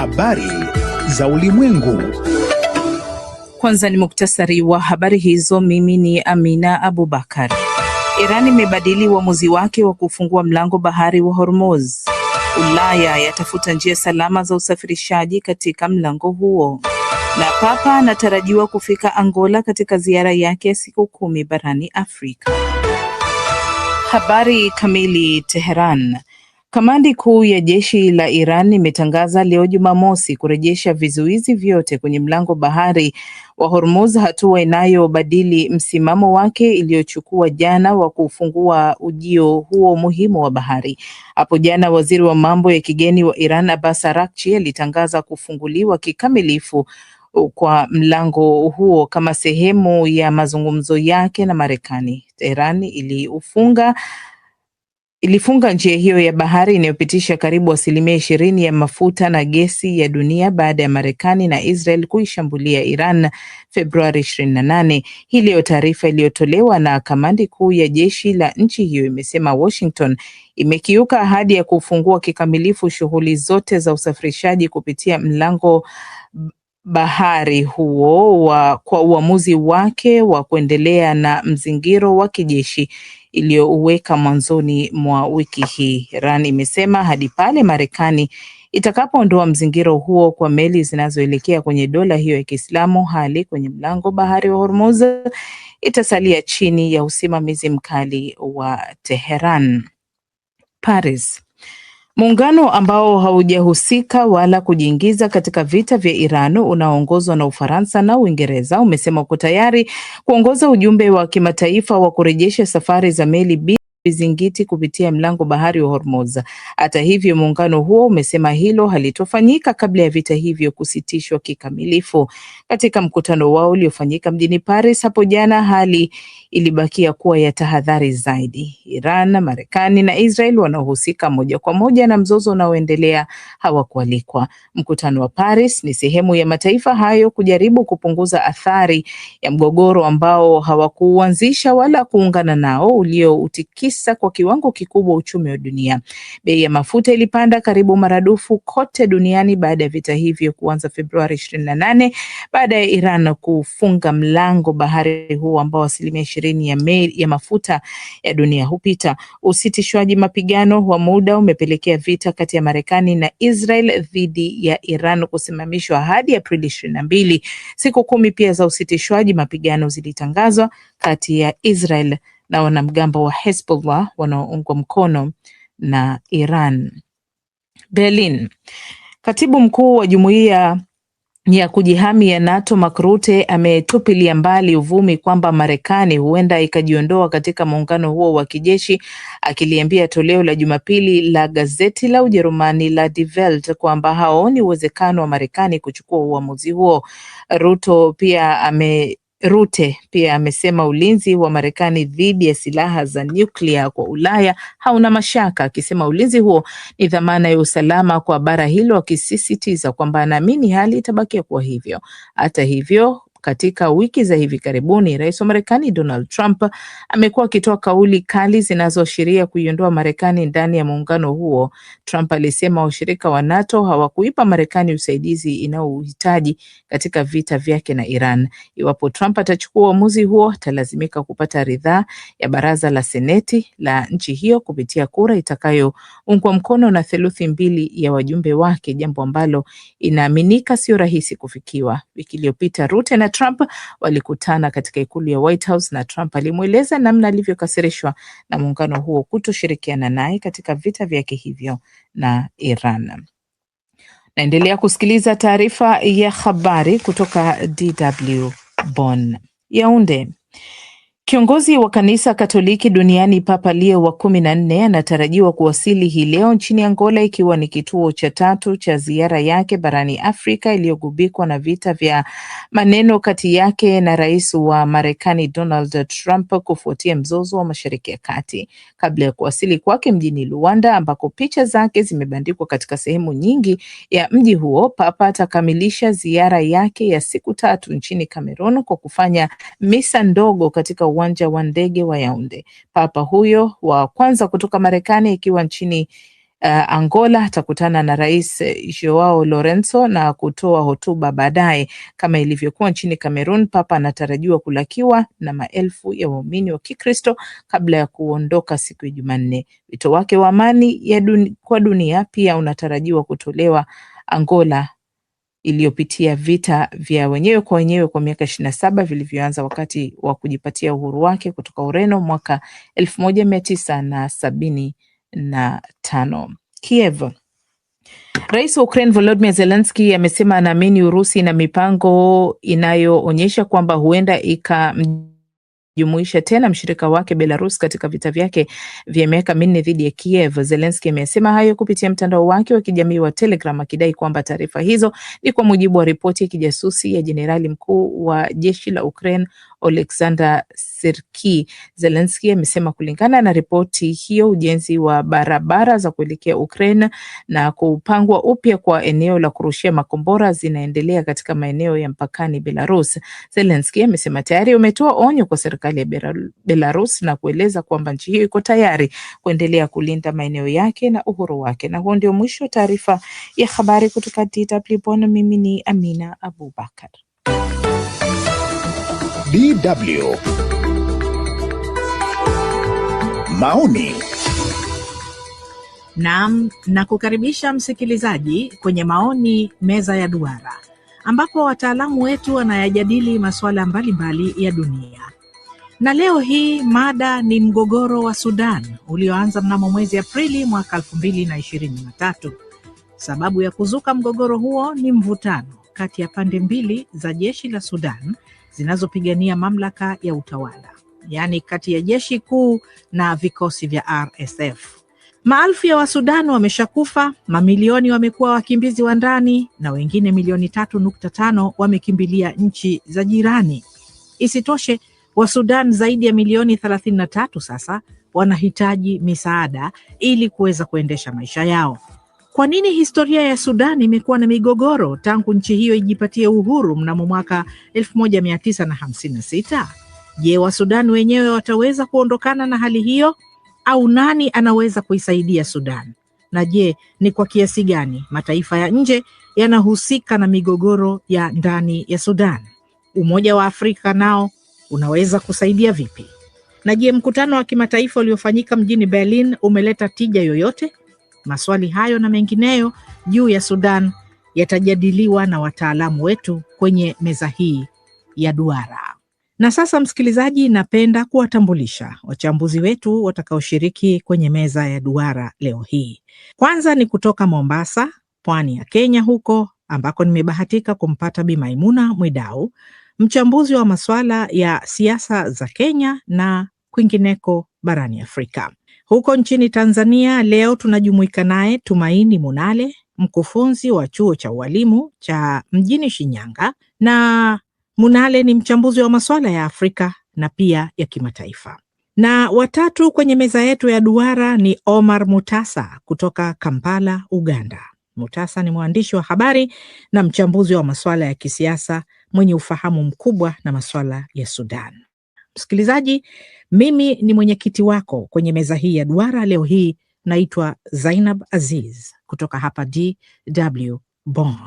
Habari za ulimwengu. Kwanza ni muktasari wa habari hizo. Mimi ni Amina Abubakar. Iran imebadili uamuzi wake wa kufungua mlango bahari wa Hormuz. Ulaya yatafuta njia salama za usafirishaji katika mlango huo. Na Papa anatarajiwa kufika Angola katika ziara yake ya siku 10 barani Afrika. Habari kamili. Teheran. Kamandi kuu ya jeshi la Iran imetangaza leo Jumamosi kurejesha vizuizi vyote kwenye mlango bahari wa Hormuz, hatua inayobadili msimamo wake iliyochukua jana wa kufungua ujio huo muhimu wa bahari. Hapo jana waziri wa mambo ya kigeni wa Iran Abbas Araghchi alitangaza kufunguliwa kikamilifu kwa mlango huo kama sehemu ya mazungumzo yake na Marekani. Tehran ilifunga njia hiyo ya bahari inayopitisha karibu 20% ya mafuta na gesi ya dunia baada ya Marekani na Israel kuishambulia Iran Februari 28. Hii leo taarifa iliyotolewa na kamandi kuu ya jeshi la nchi hiyo imesema Washington imekiuka ahadi ya kufungua kikamilifu shughuli zote za usafirishaji kupitia mlango bahari huo kwa uamuzi wake wa kuendelea na mzingiro wa kijeshi iliyouweka mwanzoni mwa wiki hii. Iran imesema hadi pale Marekani itakapoondoa mzingiro huo kwa meli zinazoelekea kwenye dola hiyo ya Kiislamu, hali kwenye mlango bahari wa Hormuz itasalia chini ya usimamizi mkali wa Teheran. Paris. Muungano ambao haujahusika wala kujiingiza katika vita vya Iran unaoongozwa na Ufaransa na Uingereza umesema uko tayari kuongoza ujumbe wa kimataifa wa kurejesha safari za meli bila vizingiti kupitia mlango bahari wa Hormuz. Hata hivyo, muungano huo umesema hilo halitofanyika kabla ya vita hivyo kusitishwa kikamilifu. Katika mkutano wao uliofanyika mjini Paris hapo jana, hali ilibakia kuwa ya tahadhari zaidi. Iran, Marekani na Israel wanaohusika moja kwa moja na mzozo unaoendelea hawakualikwa. Mkutano wa Paris ni sehemu ya mataifa hayo kujaribu kupunguza athari ya mgogoro ambao hawakuanzisha wala kuungana nao, ulioutikisa kwa kiwango kikubwa uchumi wa dunia. Bei ya mafuta ilipanda karibu maradufu kote duniani baada ya vita hivyo kuanza Februari 28 baada ya Iran kufunga mlango bahari huu ambao 20% ya mafuta ya dunia hupita. Usitishwaji mapigano wa muda umepelekea vita kati ya Marekani na Israel dhidi ya Iran kusimamishwa hadi Aprili 22. Siku 10 pia za usitishwaji mapigano zilitangazwa kati ya Israel na wanamgambo wa Hezbollah wanaoungwa mkono na Iran. Berlin. Katibu mkuu wa jumuiya ya kujihami ya NATO Mark Rutte ametupilia mbali uvumi kwamba Marekani huenda ikajiondoa katika muungano huo wa kijeshi, akiliambia toleo la Jumapili la gazeti la Ujerumani la Die Welt kwamba haoni uwezekano wa Marekani kuchukua uamuzi huo. Rutte pia amesema ulinzi wa Marekani dhidi ya silaha za nyuklia kwa Ulaya hauna mashaka, akisema ulinzi huo ni dhamana ya usalama kwa bara hilo, akisisitiza kwamba anaamini hali itabakia kuwa hivyo. Hata hivyo, katika wiki za hivi karibuni, Rais wa Marekani Donald Trump amekuwa akitoa kauli kali zinazoashiria kuiondoa Marekani ndani ya muungano huo. Trump alisema washirika wa NATO hawakuipa Marekani usaidizi inaohitaji katika vita vyake na Iran. Iwapo Trump atachukua uamuzi huo, atalazimika kupata ridhaa ya baraza la Seneti la nchi hiyo kupitia kura itakayoungwa mkono na 2/3 ya wajumbe wake, jambo ambalo inaaminika sio rahisi kufikiwa. Wiki iliyopita Rutte na Trump walikutana katika ikulu ya White House na Trump alimweleza namna alivyokasirishwa na muungano huo kutoshirikiana naye katika vita vyake hivyo na Iran. Naendelea kusikiliza taarifa ya habari kutoka DW Bonn. Yaounde. Kiongozi wa kanisa Katoliki duniani Papa Leo wa 14 anatarajiwa kuwasili hii leo nchini Angola, ikiwa ni kituo cha 3 cha ziara yake barani Afrika iliyogubikwa na vita vya maneno kati yake na rais wa Marekani Donald Trump kufuatia mzozo wa Mashariki ya Kati. Kabla ya kuwasili kwake mjini Luanda, ambako picha zake zimebandikwa katika sehemu nyingi ya mji huo, Papa atakamilisha ziara yake ya siku 3 nchini Cameroon kwa kufanya misa ndogo katika uwanja wa ndege wa Yaounde. Papa huyo wa kwanza kutoka Marekani ikiwa nchini Angola atakutana na Rais Joao Lourenço na kutoa hotuba baadaye. Kama ilivyokuwa nchini Cameroon, Papa anatarajiwa kulakiwa na maelfu ya waumini wa Kikristo kabla ya kuondoka siku ya Jumanne. Wito wake wa amani kwa dunia pia unatarajiwa kutolewa. Angola iliyopitia vita vya wenyewe kwa wenyewe kwa miaka 27 vilivyoanza wakati wa kujipatia uhuru wake kutoka Ureno mwaka 1975. Kiev. Rais wa Ukraine Volodymyr Zelensky amesema anaamini Urusi na mipango inayoonyesha kwamba huenda ikamjumuisha tena mshirika wake Belarus katika vita vyake vya miaka minne dhidi ya Kiev. Zelensky amesema hayo kupitia mtandao wake wa kijamii wa Telegram, akidai kwamba taarifa hizo ni kwa mujibu wa ripoti ya kijasusi ya jenerali mkuu wa jeshi la Ukraine Oleksandr Syrskyi. Zelensky amesema kulingana na ripoti hiyo, ujenzi wa barabara za kuelekea Ukraine na kupangwa upya kwa eneo la kurushia makombora zinaendelea katika maeneo ya mpakani Belarus. Zelensky amesema tayari umetoa onyo kwa serikali ya Belarus na kueleza kwamba nchi hiyo iko tayari kuendelea kulinda maeneo yake na uhuru wake. Na huo ndio mwisho wa taarifa ya habari kutoka DW Bonn. Mimi ni Amina Abubakar. DW Maoni. Naam, na kukaribisha msikilizaji kwenye maoni meza ya duara, ambapo wataalamu wetu wanayajadili masuala mbalimbali ya dunia. Na leo hii mada ni mgogoro wa Sudan ulioanza mnamo mwezi Aprili mwaka 2023. Sababu ya kuzuka mgogoro huo ni mvutano kati ya pande mbili za jeshi la Sudan zinazopigania mamlaka ya utawala, yaani kati ya jeshi kuu na vikosi vya RSF. Maelfu ya Wasudan wameshakufa, mamilioni wamekuwa wakimbizi wa ndani na wengine milioni 3.5 wamekimbilia nchi za jirani. Isitoshe, Wasudan zaidi ya milioni 33 sasa wanahitaji misaada ili kuweza kuendesha maisha yao. Kwa nini historia ya Sudan imekuwa na migogoro tangu nchi hiyo ijipatie uhuru mnamo mwaka 1956? Je, Wasudan wenyewe wataweza kuondokana na hali hiyo, au nani anaweza kuisaidia Sudan? Na je, ni kwa kiasi gani mataifa ya nje yanahusika na migogoro ya ndani ya Sudan? Umoja wa Afrika nao unaweza kusaidia vipi? Na je, mkutano wa kimataifa uliofanyika mjini Berlin umeleta tija yoyote? Maswali hayo na mengineyo juu ya Sudan yatajadiliwa na wataalamu wetu kwenye meza hii ya duara. Na sasa msikilizaji, napenda kuwatambulisha wachambuzi wetu watakaoshiriki kwenye meza ya duara leo hii. Kwanza ni kutoka Mombasa, pwani ya Kenya huko ambako nimebahatika kumpata Bi Maimuna Mwidau, mchambuzi wa masuala ya siasa za Kenya na kwingineko barani Afrika. Huko nchini Tanzania leo tunajumuika naye Tumaini Munale, mkufunzi wa chuo cha ualimu cha mjini Shinyanga, na Munale ni mchambuzi wa masuala ya Afrika na pia ya kimataifa. Na watatu kwenye meza yetu ya duara ni Omar Mutasa kutoka Kampala, Uganda. Mutasa ni mwandishi wa habari na mchambuzi wa masuala ya kisiasa mwenye ufahamu mkubwa na masuala ya Sudan. Msikilizaji, mimi ni mwenyekiti wako kwenye meza hii ya duara leo hii, naitwa Zainab Aziz kutoka hapa DW Bonn.